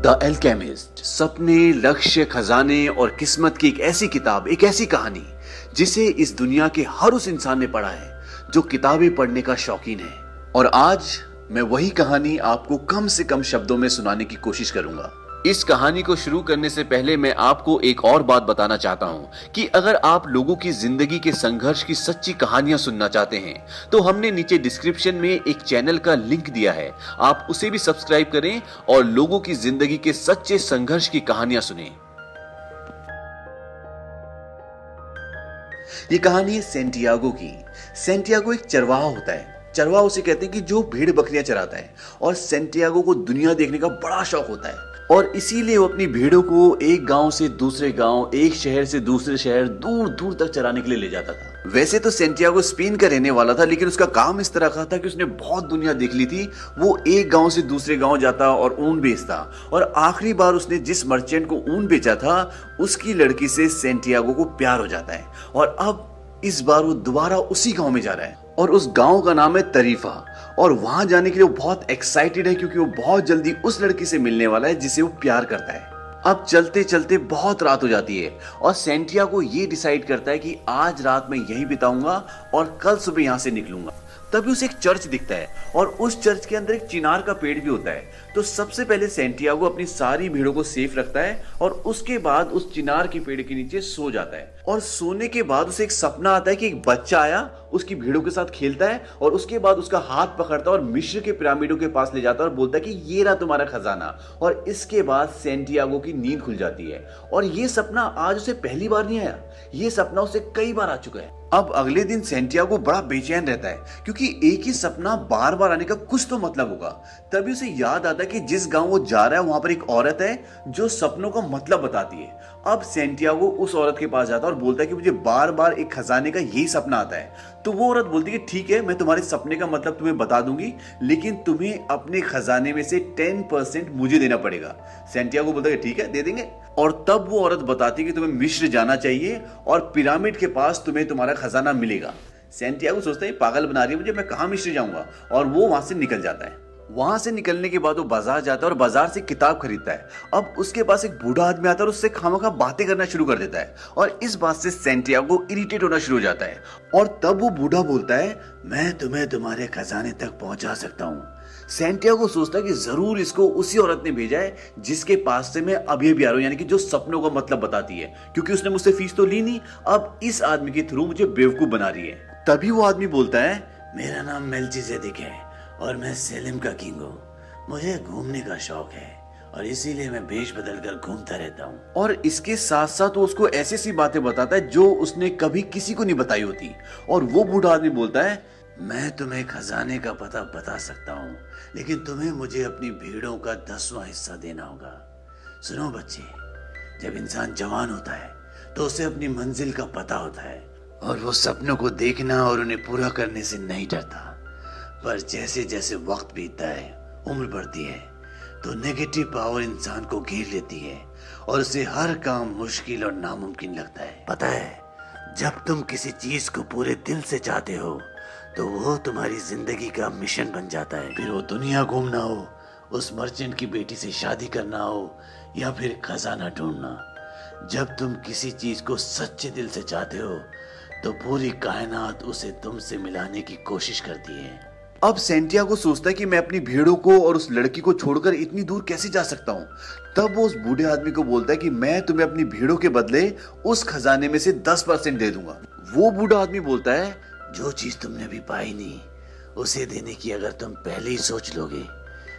The alchemist, सपने, लक्ष्य, खजाने और किस्मत की एक ऐसी किताब, एक ऐसी कहानी जिसे इस दुनिया के हर उस इंसान ने पढ़ा है जो किताबें पढ़ने का शौकीन है। और आज मैं वही कहानी आपको कम से कम शब्दों में सुनाने की कोशिश करूंगा। इस कहानी को शुरू करने से पहले मैं आपको एक और बात बताना चाहता हूं कि अगर आप लोगों की जिंदगी के संघर्ष की सच्ची कहानियां सुनना चाहते हैं तो हमने नीचे डिस्क्रिप्शन में एक चैनल का लिंक दिया है, आप उसे भी सब्सक्राइब करें और लोगों की जिंदगी के सच्चे संघर्ष की कहानियां सुनें। ये कहानी है सेंटियागो की। सेंटियागो एक चरवाहा होता है। चरवाहा उसे कहते हैं कि जो भेड़ बकरियां चराता है, और सेंटियागो को दुनिया देखने का बड़ा शौक होता है और इसीलिए वो अपनी भेड़ों को एक गांव से दूसरे गांव, एक शहर से दूसरे शहर, दूर दूर तक चराने के लिए ले जाता था। वैसे तो सेंटियागो स्पेन का रहने वाला था, लेकिन उसका काम इस तरह का था कि उसने बहुत दुनिया देख ली थी। वो एक गांव से दूसरे गांव जाता और ऊन बेचता, और आखिरी बार उसने जिस मर्चेंट को ऊन बेचा था उसकी लड़की से सेंटियागो को प्यार हो जाता है। और अब इस बार वो दोबारा उसी गांव में जा रहा है और उस गांव का नाम है तरीफा। और वहां जाने के लिए वो बहुत एक्साइटेड है क्योंकि वो बहुत जल्दी उस लड़की से मिलने वाला है जिसे वो प्यार करता है। अब चलते चलते बहुत रात हो जाती है और सेंटियागो ये डिसाइड करता है कि आज रात मैं यहीं बिताऊंगा और कल सुबह यहां से निकलूंगा। तभी उसे एक चर्च दिखता है और उस चर्च के अंदर एक चिनार का पेड़ भी होता है। तो सबसे पहले सेंटियागो अपनी सारी भीड़ों को सेफ रखता है और उसके बाद उस चिनार के पेड़ के नीचे सो जाता है। और सोने के बाद उसे एक सपना आता है कि एक बच्चा आया, उसकी भीड़ों के साथ खेलता है और उसके बाद उसका हाथ पकड़ता है और मिस्र के पिरामिडों के पास ले जाता है और बोलता है कि ये रहा तुम्हारा खजाना। और इसके बाद सेंटियागो की नींद खुल जाती है। और ये सपना आज उसे पहली बार नहीं आया, ये सपना उसे कई बार आ चुका है। अब अगले दिन सेंटियागो बड़ा बेचैन रहता है क्योंकि एक ही सपना बार बार आने का कुछ तो मतलब होगा। तभी उसे याद आता है कि जिस गांव वो जा रहा है वहां पर एक औरत है जो सपनों का मतलब बताती है। अब सेंटियागो उस औरत के पास जाता है और बोलता है कि मुझे बार बार एक खजाने का यही सपना आता है। तो वो औरत बोलती है कि ठीक है, मैं तुम्हारे सपने का मतलब तुम्हें बता दूंगी, लेकिन तुम्हें अपने खजाने में से 10% मुझे देना पड़ेगा। सेंटियागो बोलता है ठीक है, दे देंगे। और तब वो औरत बताती है कि तुम्हें मिस्र जाना चाहिए और पिरामिड के पास तुम्हें तुम्हारा खजाना मिलेगा। सेंटियागो सोचता है पागल बना रही है मुझे, मैं कहां मिस्र जाऊंगा, और वो वहां से निकल जाता है। वहां से निकलने के बाद वो बाजार जाता है और बाजार से किताब खरीदता है। अब उसके पास एक बूढ़ा आदमी आता है और उससे खामखा बातें करना शुरू कर देता है और इस बात से सेंटियागो इरिटेट होना शुरू हो जाता है। और तब वो बूढ़ा बोलता है मैं तुम्हें तुम्हारे खजाने तक पहुंचा सकता हूँ। सेंटियागो सोचता है कि जरूर इसको उसी औरत ने भेजा है जिसके पास से मैं अभी अभी आ रहा हूं, यानी कि जो सपनों का मतलब बताती है, क्योंकि उसने मुझसे फीस तो ली नहीं, अब इस आदमी के थ्रू मुझे बेवकूफ बना रही है। तभी वो आदमी बोलता है मेरा नाम मेल्किसेदेक है और मैं सेलेम का किंग हूँ। मुझे घूमने का शौक है और इसीलिए मैं भेष बदल कर घूमता रहता हूँ। और इसके साथ साथ वो उसको ऐसी सी बातें बताता है जो उसने कभी किसी को नहीं बताई होती। और वो बूढ़ा आदमी बोलता है मैं तुम्हें खजाने का पता बता सकता हूँ, लेकिन तुम्हें मुझे अपनी भीड़ों का 10वां हिस्सा देना होगा। सुनो बच्चे, जब इंसान जवान होता है तो उसे अपनी मंजिल का पता होता है और वो सपनों को देखना और उन्हें पूरा करने से नहीं डरता। पर जैसे जैसे वक्त बीतता है, उम्र बढ़ती है, तो नेगेटिव पावर इंसान को घेर लेती है और उसे हर काम मुश्किल और नामुमकिन लगता है। पता है, जब तुम किसी चीज को पूरे दिल से चाहते हो तो वो तुम्हारी जिंदगी का मिशन बन जाता है। फिर वो दुनिया घूमना हो, उस मर्चेंट की बेटी से शादी करना हो, या फिर खजाना ढूंढना। जब तुम किसी चीज को सच्चे दिल से चाहते हो तो पूरी कायनात उसे तुमसे मिलाने की कोशिश करती है। अब सेंटियागो सोचता है कि मैं अपनी भीड़ों को और उस लड़की को छोड़कर इतनी दूर कैसे जा सकता हूँ। तब वो उस बूढ़े आदमी को बोलता है कि मैं तुम्हें अपनी भीड़ों के बदले उस खजाने में से 10% दे दूंगा। वो बूढ़ा आदमी बोलता है जो चीज तुमने अभी पाई नहीं, उसे देने की अगर तुम पहले ही सोच लोगे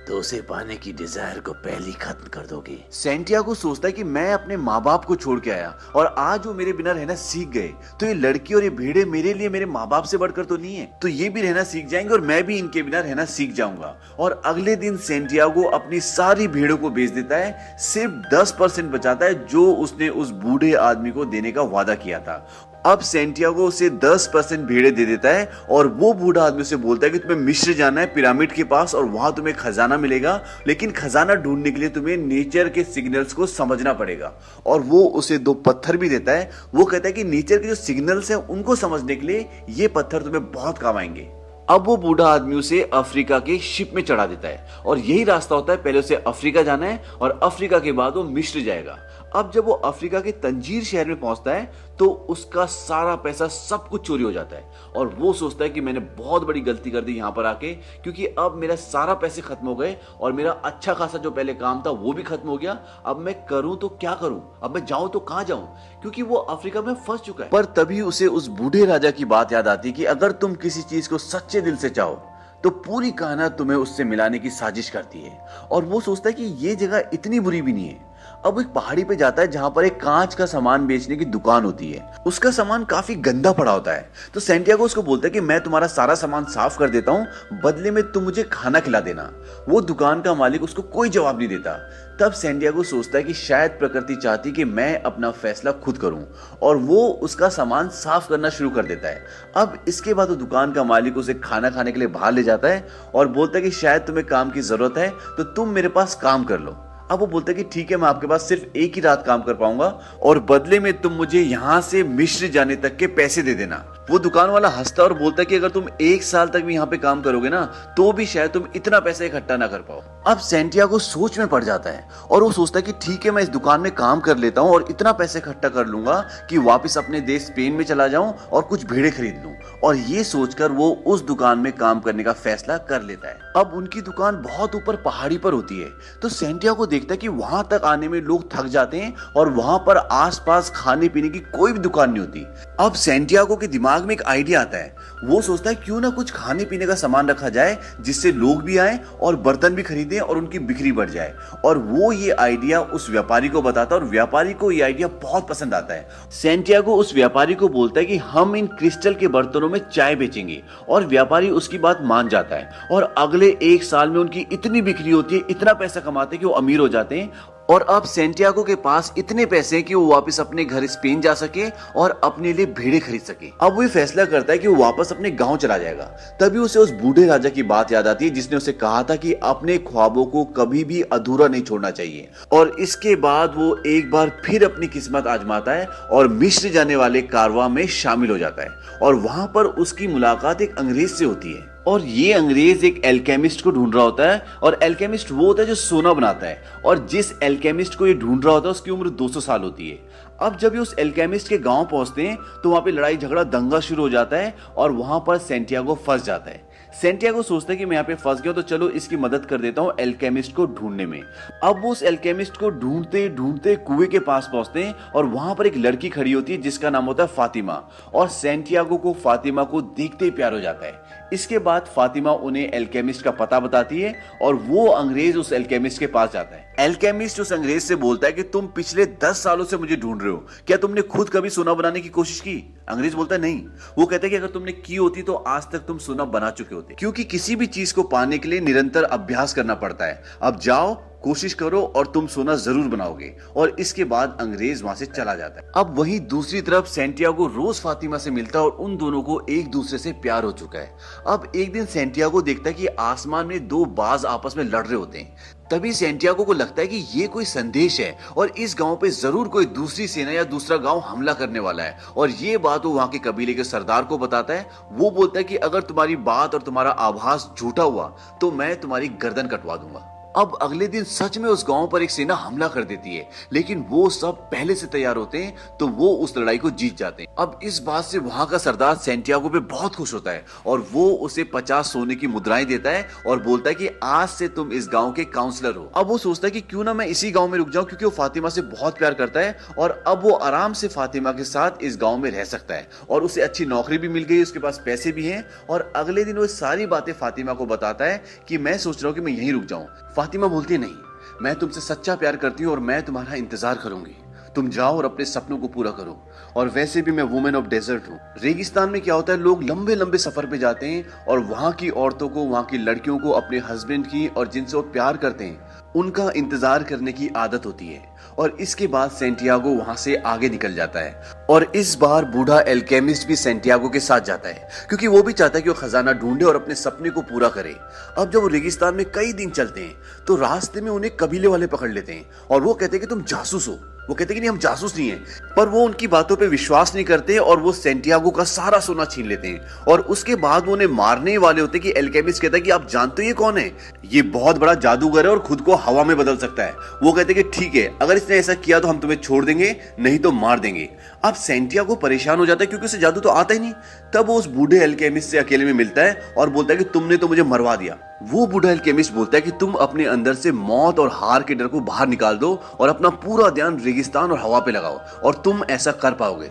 तो उसे पाने की डिजायर को पहले ही खत्म कर दोगे। सेंटियागो सोचता है कि मैं अपने माँ बाप को छोड़ के आया और आज वो मेरे बिना रहना सीख गए, तो ये लड़की और ये भीड़े मेरे लिए मेरे माँ बाप से बढ़कर तो नहीं है, तो ये भी रहना सीख जाएंगे और मैं भी इनके बिना रहना सीख जाऊंगा। और अगले दिन सेंटियागो अपनी सारी भीड़ों को बेच देता है, सिर्फ 10% बचाता है जो उसने उस बूढ़े आदमी को देने का वादा किया था। अब सेंटियागो उसे 10% भेड़े दे देता है और वो बूढ़ा आदमी से बोलता है कि तुम्हें मिस्र जाना है पिरामिड के पास और वहां तुम्हें खजाना मिलेगा, लेकिन खजाना ढूंढने के लिए तुम्हें नेचर के सिग्नल्स को समझना पड़ेगा। और वो उसे 2 पत्थर भी देता है। वो कहता है कि नेचर के जो सिग्नल्स हैं उनको समझने के लिए ये पत्थर तुम्हें बहुत काम आएंगे। अब वो बूढ़ा आदमी उसे अफ्रीका के शिप में चढ़ा देता है और यही रास्ता होता है, पहले उसे अफ्रीका जाना है और अफ्रीका के बाद वो मिस्र जाएगा। अब जब वो अफ्रीका के तंजीर शहर में पहुंचता है तो उसका सारा पैसा सब कुछ चोरी हो जाता है और वो सोचता है कि मैंने बहुत बड़ी गलती कर दी यहाँ पर आके, क्योंकि अब मेरा सारा पैसे खत्म हो गए और मेरा अच्छा खासा जो पहले काम था वो भी खत्म हो गया। अब मैं करूं तो क्या करूं, अब मैं जाऊं तो कहां जाऊं, क्योंकि वो अफ्रीका में फंस चुका है। पर तभी उसे उस बूढ़े राजा की बात याद आती है कि अगर तुम किसी चीज को सच्चे दिल से चाहो तो पूरी कायनात तुम्हें उससे मिलाने की साजिश करती है। और वो सोचता है कि ये जगह इतनी बुरी भी नहीं है। अब वो एक पहाड़ी पे जाता है जहां पर एक कांच का सामान बेचने की दुकान होती है। उसका सामान काफी गंदा पड़ा होता है, तो सैंटियागो उसको बोलता है कि मैं तुम्हारा सारा सामान साफ कर देता हूँ, बदले में तुम मुझे खाना खिला देना। वो दुकान का मालिक उसको कोई जवाब नहीं देता। तब सैंटियागो सोचता है कि शायद प्रकृति चाहती कि मैं अपना फैसला खुद करूं और वो उसका सामान साफ करना शुरू कर देता है। अब इसके बाद वो दुकान का मालिक उसे खाना खाने के लिए बाहर ले जाता है और बोलता है कि शायद तुम्हें काम की जरूरत है तो तुम मेरे पास काम कर लो। अब वो बोलता है कि ठीक है, मैं आपके पास सिर्फ एक ही रात काम कर पाऊंगा और बदले में तुम मुझे यहाँ से मिस्र जाने तक के पैसे दे देना। वो दुकान वाला हंसता और बोलता है कि अगर तुम 1 साल तक भी यहाँ पे काम करोगे ना तो भी शायद तुम इतना पैसा इकट्ठा ना कर पाओ। अब सैंटियागो सोच में पड़ जाता है और वो सोचता है कि ठीक है, मैं इस दुकान में काम कर लेता हूँ और इतना पैसे इकट्ठा कर लूंगा कि वापस अपने देश स्पेन में चला जाऊं और कुछ भेड़े खरीद लूं। और ये सोचकर वो उस दुकान में काम करने का फैसला कर लेता है। अब उनकी दुकान बहुत ऊपर पहाड़ी पर होती है, तो सैंटियागो देखता है कि वहां तक आने में लोग थक जाते हैं और वहां पर आसपास खाने पीने की कोई भी दुकान नहीं होती। अब सैंटियागो के दिमाग में एक आइडिया आता है। वो सोचता है क्यों ना कुछ खाने पीने का सामान रखा जाए जिससे लोग भी आए और बर्तन भी खरीदें और उनकी बिक्री बढ़ जाए। और वो ये आइडिया उस व्यापारी को बताता है और व्यापारी को ये आइडिया बहुत पसंद आता है। सैंटियागो उस व्यापारी को बोलता है कि हम इन क्रिस्टल के बर्तनों में चाय बेचेंगे और व्यापारी उसकी बात मान जाता है और अगले 1 साल में उनकी इतनी बिक्री होती है, इतना पैसा कमाते हैं कि वो अमीर हो जाते हैं। और अब सैंटियागो के पास इतने पैसे हैं कि वो वापस अपने घर स्पेन जा सके और अपने लिए भेड़े खरीद सके। अब वो ये फैसला करता है कि वो वापस अपने गांव चला जाएगा। तभी उसे उस बूढ़े राजा की बात याद आती है जिसने उसे कहा था कि अपने ख्वाबों को कभी भी अधूरा नहीं छोड़ना चाहिए। और इसके बाद वो एक बार फिर अपनी किस्मत आजमाता है और मिस्र जाने वाले कारवां में शामिल हो जाता है और वहां पर उसकी मुलाकात एक अंग्रेज से होती है। और ये अंग्रेज एक एल्केमिस्ट को ढूंढ रहा होता है और एल्केमिस्ट वो होता है जो सोना बनाता है और जिस एल्केमिस्ट को ये ढूंढ रहा होता है उसकी उम्र 200 साल होती है। अब जब ये उस एल्केमिस्ट के गांव पहुंचते हैं तो वहां पे लड़ाई झगड़ा दंगा शुरू हो जाता है और वहां पर सैंटियागो फंस जाता है। सैंटियागो सोचता है कि मैं यहाँ पे फंस गया तो चलो इसकी मदद कर देता हूँ एल्केमिस्ट को ढूंढने में। अब वो उस एल्केमिस्ट को ढूंढते ढूंढते कुएं के पास पहुंचते हैं और वहां पर एक लड़की खड़ी होती है जिसका नाम होता है फातिमा। और सैंटियागो को फातिमा को देखते ही प्यार हो जाता है। इसके बाद फातिमा उन्हें एल्केमिस्ट का पता बताती है और वो अंग्रेज उस एल्केमिस्ट के पास जाता है। एल्केमिस्ट उस अंग्रेज से बोलता है कि तुम पिछले 10 सालों से मुझे ढूंढ रहे हो, क्या तुमने खुद कभी सोना बनाने की कोशिश की? अंग्रेज बोलता है नहीं। वो कहता है कि अगर तुमने की होती तो आज तक तुम सोना बना चुके होते, क्योंकि किसी भी चीज को पाने के लिए निरंतर अभ्यास करना पड़ता है। अब जाओ, कोशिश करो और तुम सोना जरूर बनाओगे। और इसके बाद अंग्रेज वहां से चला जाता है। अब वहीं दूसरी तरफ सैंटियागो रोज फातिमा से मिलता है और उन दोनों को एक दूसरे से प्यार हो चुका है। अब एक दिन सैंटियागो देखता है कि आसमान में 2 बाज आपस में लड़ रहे होते हैं। तभी सैंटियागो को लगता है कि ये कोई संदेश है और इस गांव पे जरूर कोई दूसरी सेना या दूसरा गांव हमला करने वाला है। और ये बात वो वहां के कबीले के सरदार को बताता है। वो बोलता है कि अगर तुम्हारी बात और तुम्हारा आभास झूठा हुआ तो मैं तुम्हारी गर्दन कटवा दूंगा। अब अगले दिन सच में उस गांव पर एक सेना हमला कर देती है, लेकिन वो सब पहले से तैयार होते हैं तो वो उस लड़ाई को जीत जाते हैं। अब इस बात से वहां का सरदार सैंटियागो पे बहुत खुश होता है और वो उसे 50 सोने की मुद्राएं देता है और बोलता है कि आज से तुम इस गांव के काउंसलर हो। अब वो सोचता है कि क्यों ना मैं इसी गांव में रुक जाऊं, क्योंकि वो फातिमा से बहुत प्यार करता है और अब वो आराम से फातिमा के साथ इस गांव में रह सकता है और उसे अच्छी नौकरी भी मिल गई, उसके पास पैसे भी हैं। और अगले दिन वो सारी बातें फातिमा को बताता है कि मैं सोच रहा हूँ कि मैं यहीं रुक जाऊं। फातिमा बोलती नहीं, मैं तुमसे सच्चा प्यार करती हूँ और मैं तुम्हारा इंतजार करूंगी। तुम जाओ और अपने सपनों को पूरा करो। और वैसे भी मैं वुमेन ऑफ डेजर्ट हूँ। रेगिस्तान में क्या होता है, लोग लंबे लंबे सफर पे जाते हैं और वहां की औरतों को, वहां की लड़कियों को अपने हस्बैंड की और जिनसे वो प्यार करते हैं उनका इंतजार करने की आदत होती है और इसके बाद सेंटियागो वहां से आगे निकल जाता है। और इस बार बूढ़ा एल्केमिस्ट भी सेंटियागो के साथ जाता है क्योंकि वो भी चाहता है कि वो खजाना ढूंढे और अपने सपने को पूरा करे। अब जब वो रेगिस्तान में कई दिन चलते हैं तो रास्ते में उन्हें कबीले वाले पकड़ लेते हैं और वो कहते हैं कि तुम जासूस हो। वो कहते हैं कि नहीं, हम जासूस नहीं हैं, पर वो उनकी बातों पे विश्वास नहीं करते और वो सेंटियागो का सारा सोना छीन लेते हैं। और उसके बाद वो उन्हें मारने वाले होते हैं कि एल्केमिस्ट कहता है कि आप जानते हो ये कौन है? ये बहुत बड़ा जादूगर है और खुद को हवा में बदल सकता है। वो कहते हैं कि ठीक है, अगर इसने ऐसा किया तो हम तुम्हें छोड़ देंगे, नहीं तो मार देंगे। अब सेंटियागो परेशान हो जाता है क्योंकि उसे जादू तो आता ही नहीं। तब वो उस बूढ़े एल्केमिस्ट से अकेले में मिलता है और बोलता है कि तुमने तो मुझे मरवा दिया। वो बूढ़ा एल्केमिस्ट बोलता है कि तुम अपने अंदर से मौत और हार के डर को बाहर निकाल दो और अपना पूरा ध्यान रेगिस्तान और हवा पे लगाओ और तुम ऐसा कर पाओगे।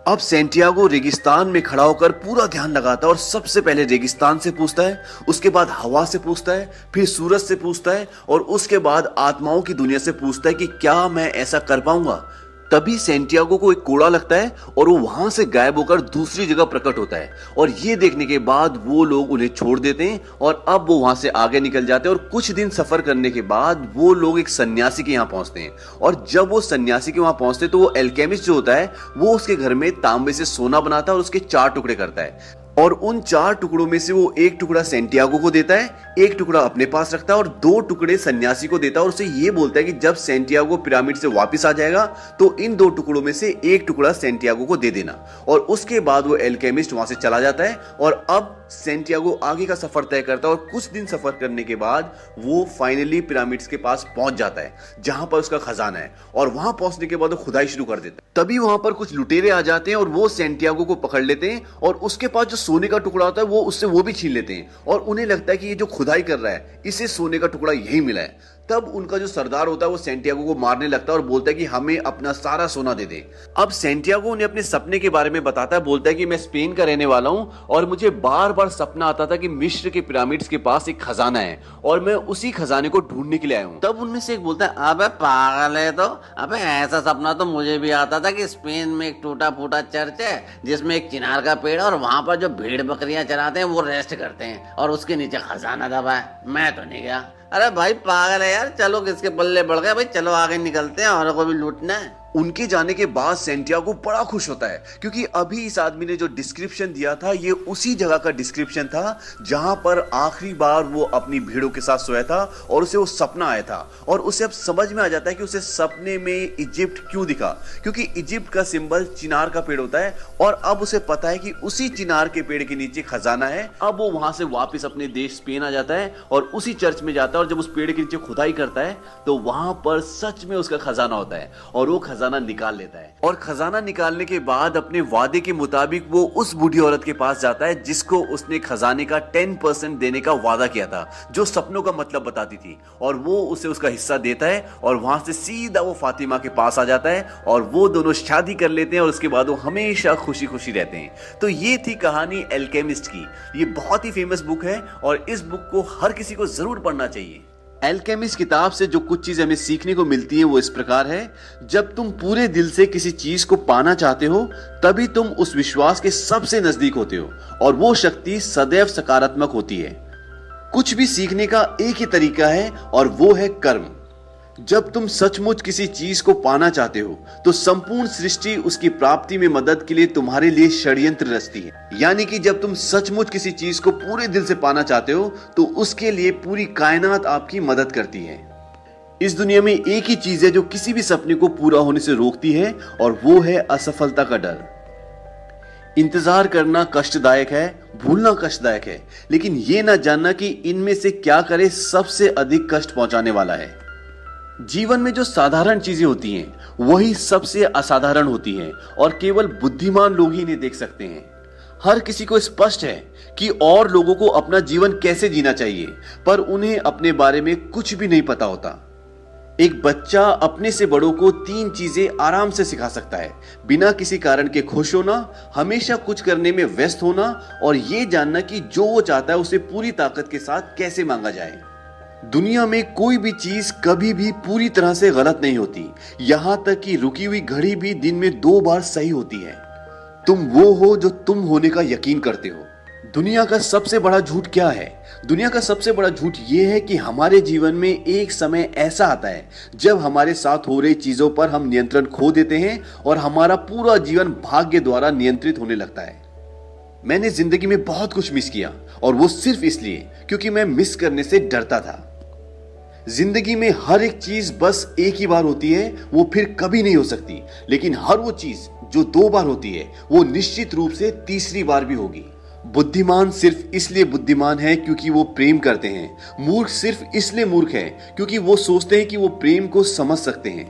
अब सेंटियागो रेगिस्तान में खड़ा होकर पूरा ध्यान लगाता है और सबसे पहले रेगिस्तान से पूछता है, उसके बाद हवा से पूछता है, फिर सूरज से पूछता है और उसके बाद आत्माओं की दुनिया से पूछता है कि क्या मैं ऐसा कर पाऊंगा। तभी सेंटियागो को एक कोड़ा लगता है और वो वहां से गायब होकर दूसरी जगह प्रकट होता है। और ये देखने के बाद वो लोग उन्हें छोड़ देते हैं और अब वो वहां से आगे निकल जाते हैं। और कुछ दिन सफर करने के बाद वो लोग एक सन्यासी के यहाँ पहुंचते हैं। और जब वो सन्यासी के वहां पहुंचते हैं तो वो एल्केमिस्ट जो होता है वो उसके घर में तांबे से सोना बनाता है और उसके 4 टुकड़े करता है। और उन 4 टुकड़ों में से वो एक टुकड़ा सेंटियागो को देता है, एक टुकड़ा अपने पास रखता है और 2 टुकड़े सन्यासी को देता है। और उसे ये बोलता है कि जब सेंटियागो पिरामिड से वापस आ जाएगा तो इन 2 टुकड़ों में से एक टुकड़ा सेंटियागो को दे देना। और उसके बाद वो एल्केमिस्ट वहां से चला जाता है और अब सेंटियागो आगे का सफर तय करता है। और कुछ दिन सफर करने के बाद वो फाइनली पिरामिड्स के पास पहुंच जाता है जहां पर उसका खजाना है। और वहां पहुंचने के बाद वो खुदाई शुरू कर देता है। तभी वहां पर कुछ लुटेरे आ जाते हैं और वो सेंटियागो को पकड़ लेते हैं और उसके पास जो सोने का टुकड़ा होता है वो उससे वो भी छीन लेते हैं। और उन्हें लगता है कि ये जो खुदाई कर रहा है इसे सोने का टुकड़ा यही मिला है। तब उनका जो सरदार होता है वो सेंटियागो को मारने लगता है और बोलता है कि हमें अपना सारा सोना दे दे। अब सेंटियागो उन्हें अपने सपने के बारे में बताता है, बोलता है कि मैं स्पेन का रहने वाला हूं और मुझे बार बार सपना आता था कि मिस्र के पिरामिड्स के पास एक खजाना है और मैं उसी खजाने को ढूंढने के लिए आया हूं। तब उनमें से एक बोलता है, अबे पागल है तो, अबे ऐसा सपना तो मुझे भी आता था कि स्पेन में एक टूटा फूटा चर्च है जिसमें एक चिनार का पेड़ और वहां पर जो भेड़ बकरियां चराते हैं वो रेस्ट करते हैं और उसके नीचे खजाना दबा है। मैं तो नहीं गया। अरे भाई पागल है यार, चलो किसके पल्ले बढ़ गए भाई, चलो आगे निकलते हैं और को भी लूटना है। उनके जाने के बाद सेंटियागो बड़ा खुश होता है क्योंकि अभी इस आदमी ने जो डिस्क्रिप्शन दिया था ये उसी जगह का डिस्क्रिप्शन था जहां पर आखिरी बार वो अपनी भीड़ों के साथ सोया था और उसे वो सपना आया था। और उसे अब समझ में आ जाता है कि उसे सपने में इजिप्ट क्यों दिखा, क्योंकि इजिप्ट का सिंबल चिनार का पेड़ होता है। और अब उसे पता है कि उसी चिनार के पेड़ के नीचे खजाना है। अब वो वहां से वापस अपने देश स्पेन आ जाता है और उसी चर्च में जाता है और जब उस पेड़ के नीचे खुदाई करता है तो वहां पर सच में उसका खजाना होता है और वो खजाना निकाल लेता है। और खजाना निकालने के बाद अपने वादे के मुताबिक वो उस बूढ़ी औरत के पास जाता है जिसको उसने खजाने का 10% देने का वादा किया था, जो सपनों का मतलब बताती थी। और वो उसे उसका हिस्सा देता है और वहां से सीधा वो फातिमा के पास आ जाता है और वो दोनों शादी कर लेते हैं और उसके बाद वो हमेशा खुशी खुशी रहते हैं। तो ये थी कहानी एल्केमिस्ट की। ये बहुत ही फेमस बुक है और इस बुक को हर किसी को जरूर पढ़ना चाहिए। एल्केमिस्ट किताब से जो कुछ चीजें हमें सीखने को मिलती हैं वो इस प्रकार है, जब तुम पूरे दिल से किसी चीज को पाना चाहते हो तभी तुम उस विश्वास के सबसे नजदीक होते हो और वो शक्ति सदैव सकारात्मक होती है। कुछ भी सीखने का एक ही तरीका है और वो है कर्म। जब तुम सचमुच किसी चीज को पाना चाहते हो तो संपूर्ण सृष्टि उसकी प्राप्ति में मदद के लिए तुम्हारे लिए षड्यंत्र रचती है। यानी कि जब तुम सचमुच किसी चीज को पूरे दिल से पाना चाहते हो तो उसके लिए पूरी कायनात आपकी मदद करती है। इस दुनिया में एक ही चीज है जो किसी भी सपने को पूरा होने से रोकती है और वो है असफलता का डर। इंतजार करना कष्टदायक है, भूलना कष्टदायक है, लेकिन ये ना जानना कि इनमें से क्या करे सबसे अधिक कष्ट पहुंचाने वाला है। जीवन में जो साधारण चीजें होती हैं वही सबसे असाधारण होती हैं और केवल बुद्धिमान लोग ही इन्हें देख सकते हैं। हर किसी को स्पष्ट है कि और लोगों को अपना जीवन कैसे जीना चाहिए, पर उन्हें अपने बारे में कुछ भी नहीं पता होता। एक बच्चा अपने से बड़ों को 3 चीजें आराम से सिखा सकता है, बिना किसी कारण के खुश होना, हमेशा कुछ करने में व्यस्त होना और ये जानना कि जो वो चाहता है उसे पूरी ताकत के साथ कैसे मांगा जाए। दुनिया में कोई भी चीज कभी भी पूरी तरह से गलत नहीं होती, यहां तक कि रुकी हुई घड़ी भी दिन में 2 बार सही होती है। तुम वो हो जो तुम होने का यकीन करते हो। दुनिया का सबसे बड़ा झूठ क्या है? दुनिया का सबसे बड़ा झूठ ये है कि हमारे जीवन में एक समय ऐसा आता है जब हमारे साथ हो रही चीजों पर हम नियंत्रण खो देते हैं और हमारा पूरा जीवन भाग्य द्वारा नियंत्रित होने लगता है। मैंने जिंदगी में बहुत कुछ मिस किया और वो सिर्फ इसलिए क्योंकि मैं मिस करने से डरता था। जिंदगी में हर एक चीज बस एक ही बार होती है, वो फिर कभी नहीं हो सकती, लेकिन हर वो चीज जो 2 बार होती है वो निश्चित रूप से तीसरी बार भी होगी। बुद्धिमान सिर्फ इसलिए बुद्धिमान है क्योंकि वो प्रेम करते हैं। मूर्ख सिर्फ इसलिए मूर्ख है क्योंकि वो सोचते हैं कि वो प्रेम को समझ सकते हैं।